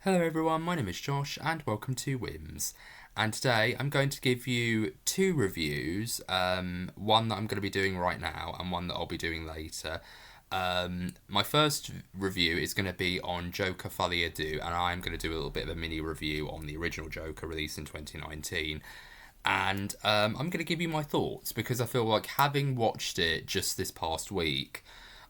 Hello everyone, my name is Josh and welcome to Whims. And today I'm going to give you two reviews, one that I'm going to be doing right now and one that I'll be doing later. My first review is going to be on Joker Folie, deux, and I'm going to do a little bit of a mini review on the original Joker released in 2019. And I'm going to give you my thoughts because I feel like having watched it just this past week,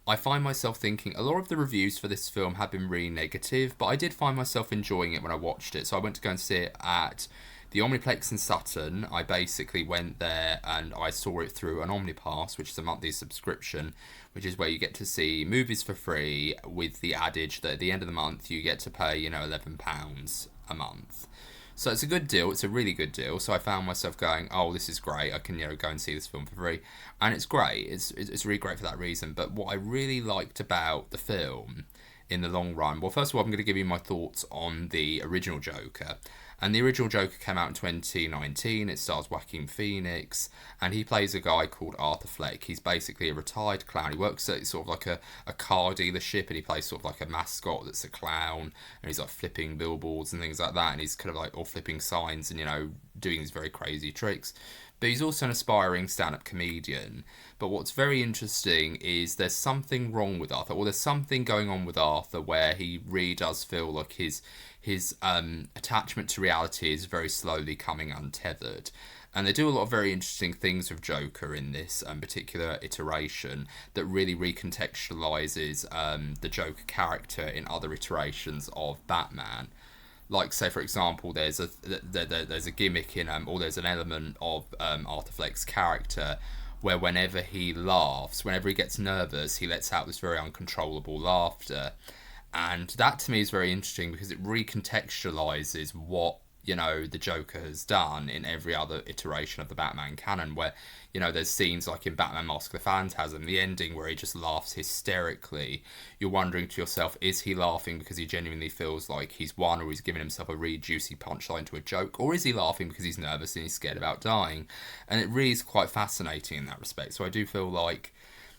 I find myself thinking a lot of the reviews for this film have been really negative, but I did find myself enjoying it when I watched it. So I went to go and see it at the Omniplex in Sutton. I basically went there and I saw it through an Omnipass, which is a monthly subscription, which is where you get to see movies for free with the adage that at the end of the month you get to pay, £11 a month. So it's a good deal. It's a really good deal. So I found myself going, oh, this is great. I can, go and see this film for free. And it's great. It's really great for that reason. But what I really liked about the film in the long run, well, first of all, I'm going to give you my thoughts on the original Joker. And the original Joker came out in 2019. It stars Joaquin Phoenix, and he plays a guy called Arthur Fleck. He's basically a retired clown. He works at sort of like a car dealership, and he plays sort of like a mascot that's a clown, and he's like flipping billboards and things like that, and he's kind of like all flipping signs and, doing these very crazy tricks. But he's also an aspiring stand-up comedian. But what's very interesting is there's something wrong with Arthur, or there's something going on with Arthur where he really does feel like his attachment to reality is very slowly coming untethered. And they do a lot of very interesting things with Joker in this particular iteration that really recontextualizes the Joker character in other iterations of Batman. Like, say, for example, there's a gimmick in, or there's an element of Arthur Fleck's character where whenever he laughs, whenever he gets nervous, he lets out this very uncontrollable laughter. And that to me is very interesting because it recontextualizes what, the Joker has done in every other iteration of the Batman canon, where, there's scenes like in Batman Mask of the Phantasm, the ending where he just laughs hysterically. You're wondering to yourself, is he laughing because he genuinely feels like he's won, or he's giving himself a really juicy punchline to a joke, or is he laughing because he's nervous and he's scared about dying? And it really is quite fascinating in that respect. So I do feel like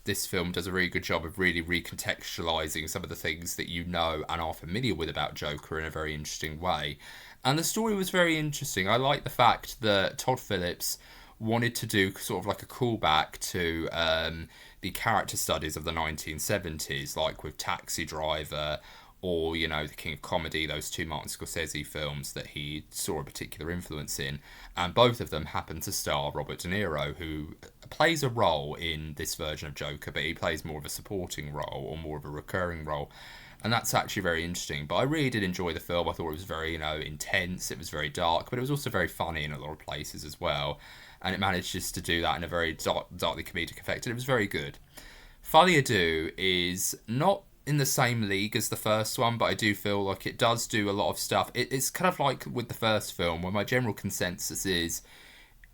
this film does a really good job of really recontextualizing some of the things that you know and are familiar with about Joker in a very interesting way. And the story was very interesting. I like the fact that Todd Phillips wanted to do sort of like a callback to the character studies of the 1970s, like with Taxi Driver or, The King of Comedy, those two Martin Scorsese films that he saw a particular influence in. And both of them happen to star Robert De Niro, who plays a role in this version of Joker, but he plays more of a supporting role or more of a recurring role. And that's actually very interesting. But I really did enjoy the film. I thought it was very, intense. It was very dark, but it was also very funny in a lot of places as well. And it managed just to do that in a very darkly comedic effect. And it was very good. Folie, deux is not in the same league as the first one, but I do feel like it does do a lot of stuff. It's kind of like with the first film, where my general consensus is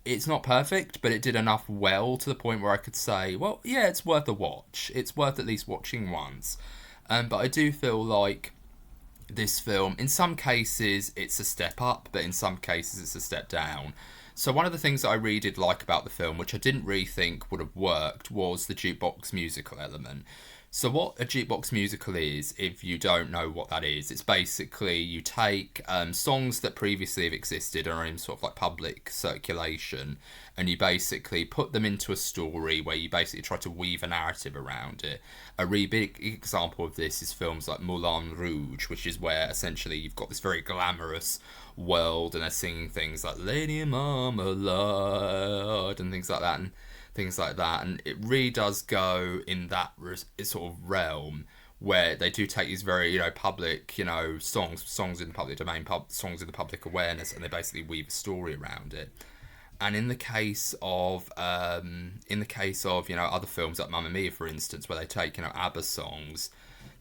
it's not perfect, but it did enough well to the point where I could say, well, yeah, it's worth a watch. It's worth at least watching once. But I do feel like this film, in some cases, it's a step up, but in some cases, it's a step down. So one of the things that I really did like about the film, which I didn't really think would have worked, was the jukebox musical element. So what a jukebox musical is, if you don't know what that is, it's basically you take songs that previously have existed or are in sort of like public circulation, and you basically put them into a story where you basically try to weave a narrative around it. A really big example of this is films like Moulin Rouge, which is where essentially you've got this very glamorous world and they're singing things like Lady Marmalade and things like that. And it really does go in that sort of realm where they do take these very, public, songs in the public domain, songs in the public awareness, and they basically weave a story around it. And in the case of, other films like Mamma Mia, for instance, where they take, ABBA songs,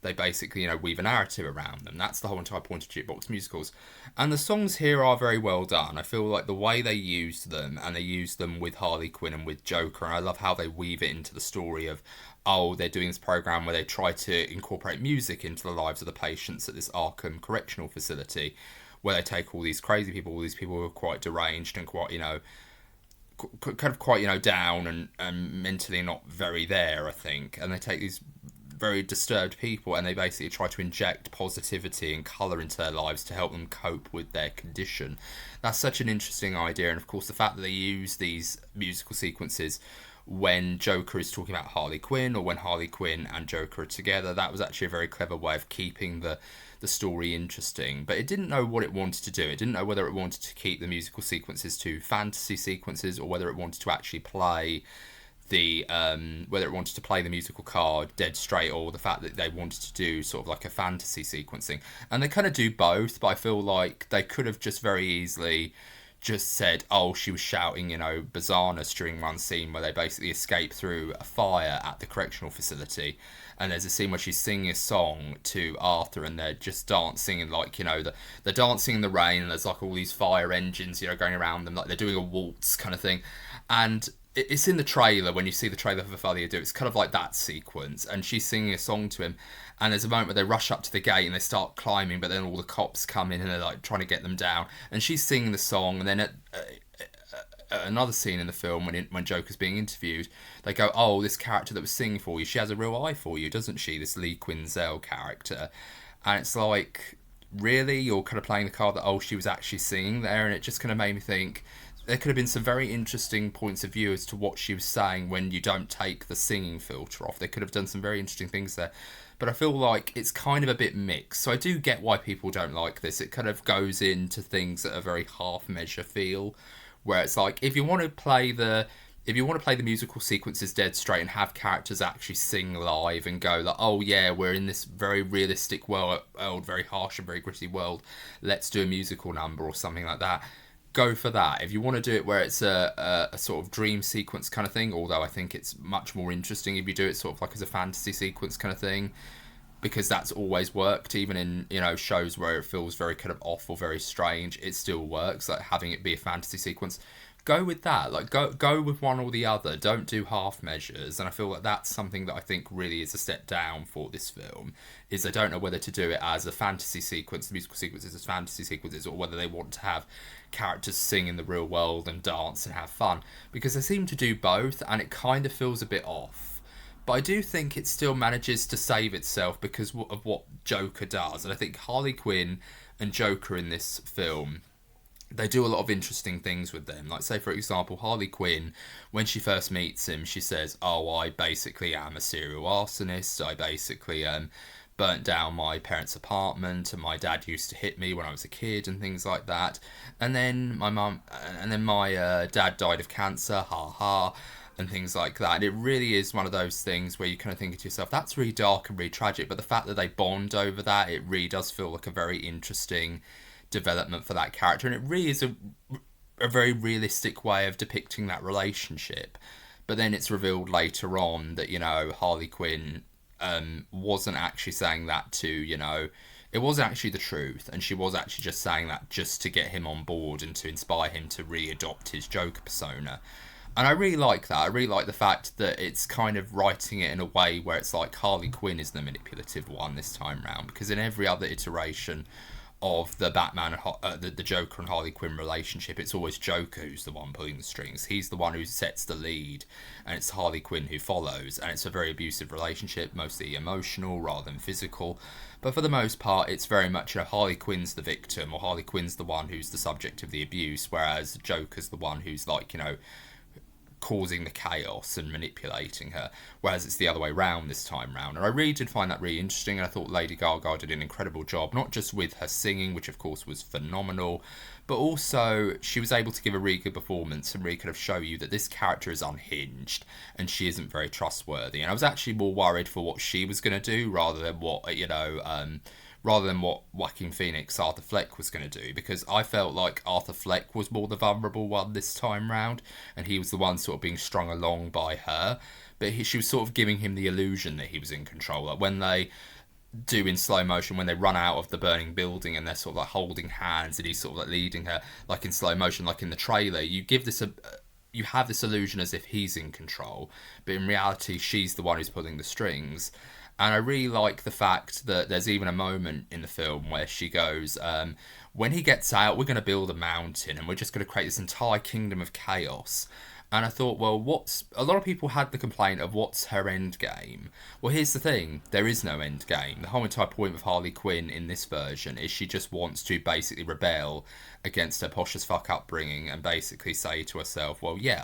they basically, weave a narrative around them. That's the whole entire point of jukebox musicals. And the songs here are very well done. I feel like the way they use them, and they use them with Harley Quinn and with Joker, and I love how they weave it into the story of, they're doing this program where they try to incorporate music into the lives of the patients at this Arkham Correctional Facility, where they take all these crazy people, all these people who are quite deranged and quite, kind of quite, down and mentally not very there, I think. And they take these very disturbed people, and they basically try to inject positivity and colour into their lives to help them cope with their condition. That's such an interesting idea, and of course the fact that they use these musical sequences when Joker is talking about Harley Quinn, or when Harley Quinn and Joker are together, that was actually a very clever way of keeping the story interesting. But it didn't know what it wanted to do. It didn't know whether it wanted to keep the musical sequences to fantasy sequences, or whether it wanted to actually play the whether it wanted to play the musical card dead straight, or the fact that they wanted to do sort of like a fantasy sequencing. And they kind of do both, but I feel like they could have just very easily just said, oh, she was shouting, bizarreness during one scene where they basically escape through a fire at the correctional facility, and there's a scene where she's singing a song to Arthur, and they're just dancing, and they're dancing in the rain, and there's like all these fire engines, going around them, like they're doing a waltz kind of thing. And it's in the trailer, when you see the trailer for Folie, it's kind of like that sequence, and she's singing a song to him, and there's a moment where they rush up to the gate and they start climbing, but then all the cops come in and they're like trying to get them down, and she's singing the song. And then at another scene in the film, when Joker's being interviewed, they go, oh, this character that was singing for you, she has a real eye for you, doesn't she, this Lee Quinzel character? And it's like, really, you're kind of playing the card that, oh, she was actually singing there? And it just kind of made me think there could have been some very interesting points of view as to what she was saying when you don't take the singing filter off. They could have done some very interesting things there. But I feel like it's kind of a bit mixed. So I do get why people don't like this. It kind of goes into things that are very half measure feel, where it's like, if you want to play the musical sequences dead straight and have characters actually sing live and go like, oh yeah, we're in this very realistic world, very harsh and very gritty world, let's do a musical number or something like that, go for that. If you want to do it where it's a sort of dream sequence kind of thing, although I think it's much more interesting if you do it sort of like as a fantasy sequence kind of thing, because that's always worked, even in shows where it feels very kind of off or very strange, it still works, like having it be a fantasy sequence. Go with that, like go with one or the other, don't do half measures. And I feel like that's something that I think really is a step down for this film, is they don't know whether to do it as a fantasy sequence, the musical sequences as fantasy sequences, or whether they want to have characters sing in the real world and dance and have fun, because they seem to do both, and it kind of feels a bit off. But I do think it still manages to save itself because of what Joker does. And I think Harley Quinn and Joker in this film, they do a lot of interesting things with them. Like, say, for example, Harley Quinn, when she first meets him, she says, oh, I basically am a serial arsonist. I basically burnt down my parents' apartment, and my dad used to hit me when I was a kid and things like that. And then my dad died of cancer, ha ha, and things like that. And it really is one of those things where you kind of think to yourself, that's really dark and really tragic. But the fact that they bond over that, it really does feel like a very interesting development for that character, and it really is a very realistic way of depicting that relationship. But then it's revealed later on that Harley Quinn wasn't actually saying that to it wasn't actually the truth, and she was actually just saying that just to get him on board and to inspire him to re-adopt his Joker persona. And I really like that. I really like the fact that it's kind of writing it in a way where it's like Harley Quinn is the manipulative one this time round, because in every other iteration of the Batman and the Joker and Harley Quinn relationship, it's always Joker who's the one pulling the strings. He's the one who sets the lead, and it's Harley Quinn who follows. And it's a very abusive relationship, mostly emotional rather than physical. But for the most part, it's very much Harley Quinn's the victim, or Harley Quinn's the one who's the subject of the abuse, whereas Joker's the one who's like causing the chaos and manipulating her, whereas it's the other way round this time round. And I really did find that really interesting, and I thought Lady Gaga did an incredible job, not just with her singing, which of course was phenomenal, but also she was able to give a really good performance and really kind of show you that this character is unhinged and she isn't very trustworthy. And I was actually more worried for what she was going to do rather than what Joaquin Phoenix, Arthur Fleck, was going to do, because I felt like Arthur Fleck was more the vulnerable one this time round, and he was the one sort of being strung along by her, but she was sort of giving him the illusion that he was in control. Like when they do in slow motion, when they run out of the burning building and they're sort of like holding hands and he's sort of like leading her, like in slow motion, like in the trailer, you have this illusion as if he's in control, but in reality she's the one who's pulling the strings. And I really like the fact that there's even a moment in the film where she goes, when he gets out, we're going to build a mountain and we're just going to create this entire kingdom of chaos. And I thought, well, a lot of people had the complaint of what's her end game. Well, here's the thing: there is no end game. The whole entire point of Harley Quinn in this version is she just wants to basically rebel against her posh as fuck upbringing and basically say to herself, well, yeah,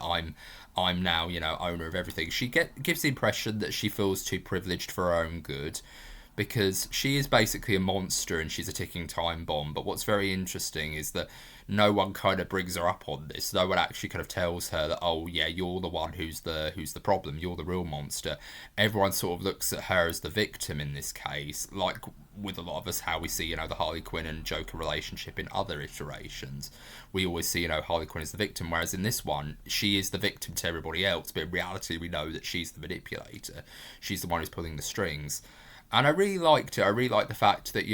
I'm now, owner of everything. She gives the impression that she feels too privileged for her own good, because she is basically a monster and she's a ticking time bomb. But what's very interesting is that no one kind of brings her up on this. No one actually kind of tells her that, oh yeah, you're the one who's the problem. You're the real monster. Everyone sort of looks at her as the victim in this case, like with a lot of us how we see, the Harley Quinn and Joker relationship in other iterations. We always see, Harley Quinn as the victim, whereas in this one, she is the victim to everybody else, but in reality we know that she's the manipulator. She's the one who's pulling the strings. And I really liked it. I really liked the fact that,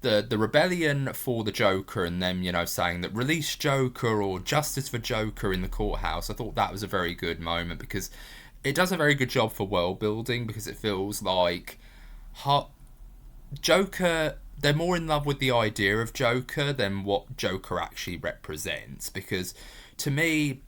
the rebellion for the Joker and them, saying that release Joker or justice for Joker in the courthouse. I thought that was a very good moment because it does a very good job for world building, because it feels like Joker, they're more in love with the idea of Joker than what Joker actually represents. Because to me,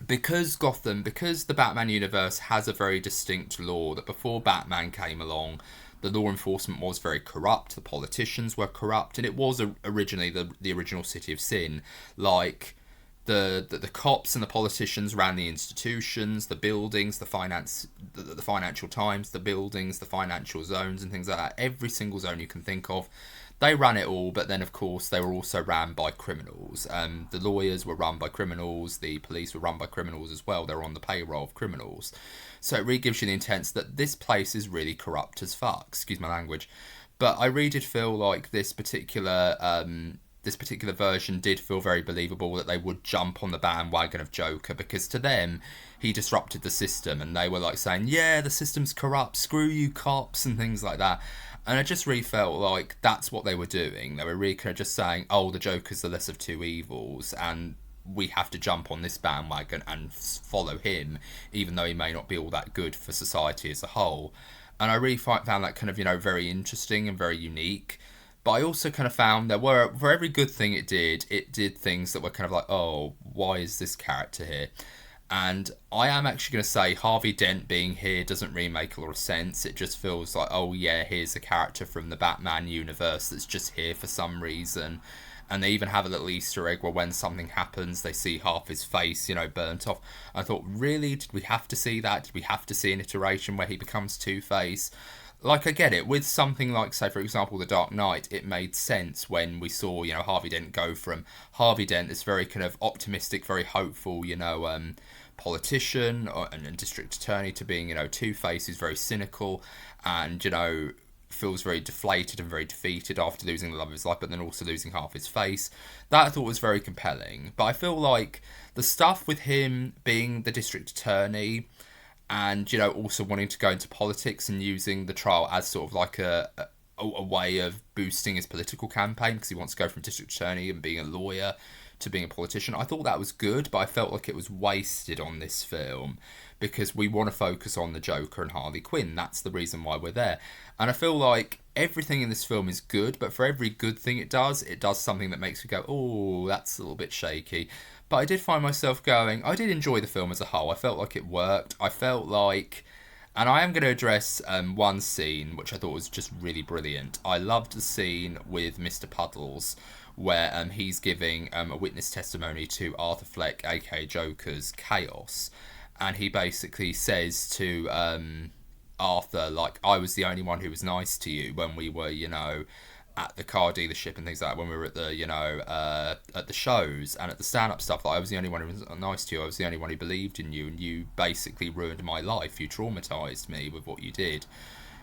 because the Batman universe has a very distinct law, that before Batman came along, the law enforcement was very corrupt, the politicians were corrupt, and it was originally the original City of Sin. Like, the cops and the politicians ran the institutions, the buildings, the financial times, the buildings, the financial zones, and things like that. Every single zone you can think of, they ran it all. But then, of course, they were also ran by criminals. The lawyers were run by criminals. The police were run by criminals as well. They were on the payroll of criminals. So it really gives you the intent that this place is really corrupt as fuck. Excuse my language. But I really did feel like this particular version did feel very believable, that they would jump on the bandwagon of Joker, because to them he disrupted the system, and they were like saying, yeah, the system's corrupt, screw you cops, and things like that. And I just really felt like that's what they were doing. They were really kind of just saying, oh, the Joker's the less of two evils, and we have to jump on this bandwagon and follow him, even though he may not be all that good for society as a whole. And I really found that kind of, very interesting and very unique. But I also kind of found there were, for every good thing it did things that were kind of like, oh, why is this character here? And I am actually going to say Harvey Dent being here doesn't really make a lot of sense. It just feels like, oh yeah, here's a character from the Batman universe that's just here for some reason. And they even have a little Easter egg where when something happens, they see half his face, burnt off. I thought, really? Did we have to see that? Did we have to see an iteration where he becomes Two-Face? Like, I get it. With something like, say, for example, The Dark Knight, it made sense when we saw, Harvey Dent go from Harvey Dent, this very kind of optimistic, very hopeful, politician and district attorney, to being, Two-Face, who's very cynical and, feels very deflated and very defeated after losing the love of his life, but then also losing half his face. That I thought was very compelling. But I feel like the stuff with him being the district attorney and, also wanting to go into politics and using the trial as sort of like a way of boosting his political campaign, because he wants to go from district attorney and being a lawyer to being a politician. I thought that was good, but I felt like it was wasted on this film, because we want to focus on the Joker and Harley Quinn. That's the reason why we're there. And I feel like everything in this film is good, but for every good thing it does something that makes me go, oh, that's a little bit shaky. But I did find myself going, I did enjoy the film as a whole. I felt like it worked. I felt like, and I am going to address one scene which I thought was just really brilliant. I loved the scene with Mr. Puddles, where he's giving a witness testimony to Arthur Fleck, aka Joker's Chaos. And he basically says to Arthur, like, I was the only one who was nice to you when we were, at the car dealership and things like that, when we were at the, at the shows and at the stand-up stuff. Like, I was the only one who was nice to you. I was the only one who believed in you, and you basically ruined my life. You traumatised me with what you did.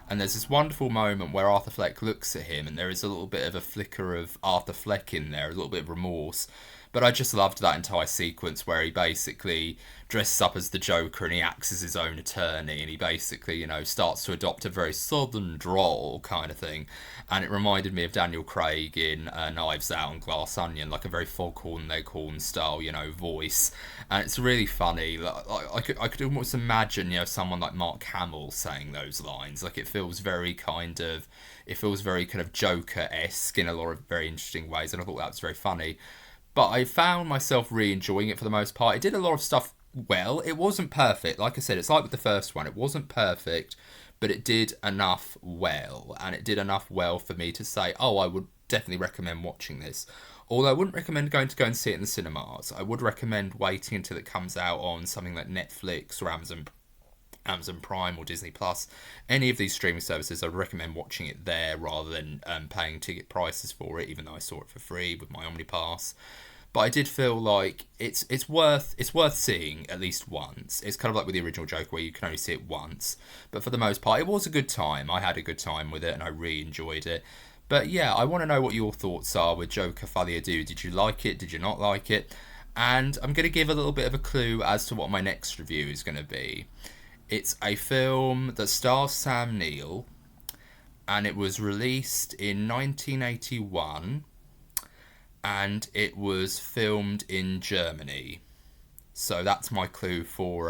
And there's this wonderful moment where Arthur Fleck looks at him, and there is a little bit of a flicker of Arthur Fleck in there, a little bit of remorse. But I just loved that entire sequence where he basically dresses up as the Joker and he acts as his own attorney, and he basically, starts to adopt a very southern drawl kind of thing. And it reminded me of Daniel Craig in Knives Out and Glass Onion, like a very Foghorn Leghorn style, voice. And it's really funny. I could almost imagine, someone like Mark Hamill saying those lines. Like, it feels very kind of Joker-esque in a lot of very interesting ways, and I thought that was very funny. But I found myself really enjoying it for the most part. It did a lot of stuff well. It wasn't perfect. Like I said, it's like with the first one. It wasn't perfect, but it did enough well. And it did enough well for me to say, oh, I would definitely recommend watching this. Although I wouldn't recommend going and see it in the cinemas. I would recommend waiting until it comes out on something like Netflix or Amazon Prime or Disney Plus. Any of these streaming services, I'd recommend watching it there rather than paying ticket prices for it, even though I saw it for free with my OmniPass. But I did feel like it's worth seeing at least once. It's kind of like with the original Joker where you can only see it once. But for the most part, it was a good time. I had a good time with it and I really enjoyed it. But yeah, I want to know what your thoughts are with Joker Folie Deux. Did you like it? Did you not like it? And I'm going to give a little bit of a clue as to what my next review is going to be. It's a film that stars Sam Neill, and it was released in 1981, and it was filmed in Germany. So that's my clue for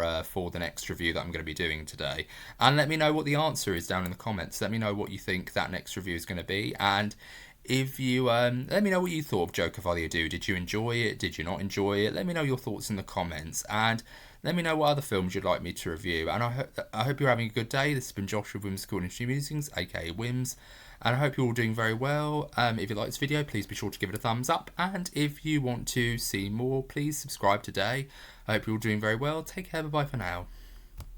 the next review that I'm going to be doing today. And let me know what the answer is down in the comments. Let me know what you think that next review is going to be. And if you let me know what you thought of Joker Folie Deux. Did you enjoy it? Did you not enjoy it? Let me know your thoughts in the comments. And let me know what other films you'd like me to review. And I hope you're having a good day. This has been Josh with Wims Cool Industry Musings, aka Wims. And I hope you're all doing very well. If you like this video, please be sure to give it a thumbs up. And if you want to see more, please subscribe today. I hope you're all doing very well. Take care. Bye-bye for now.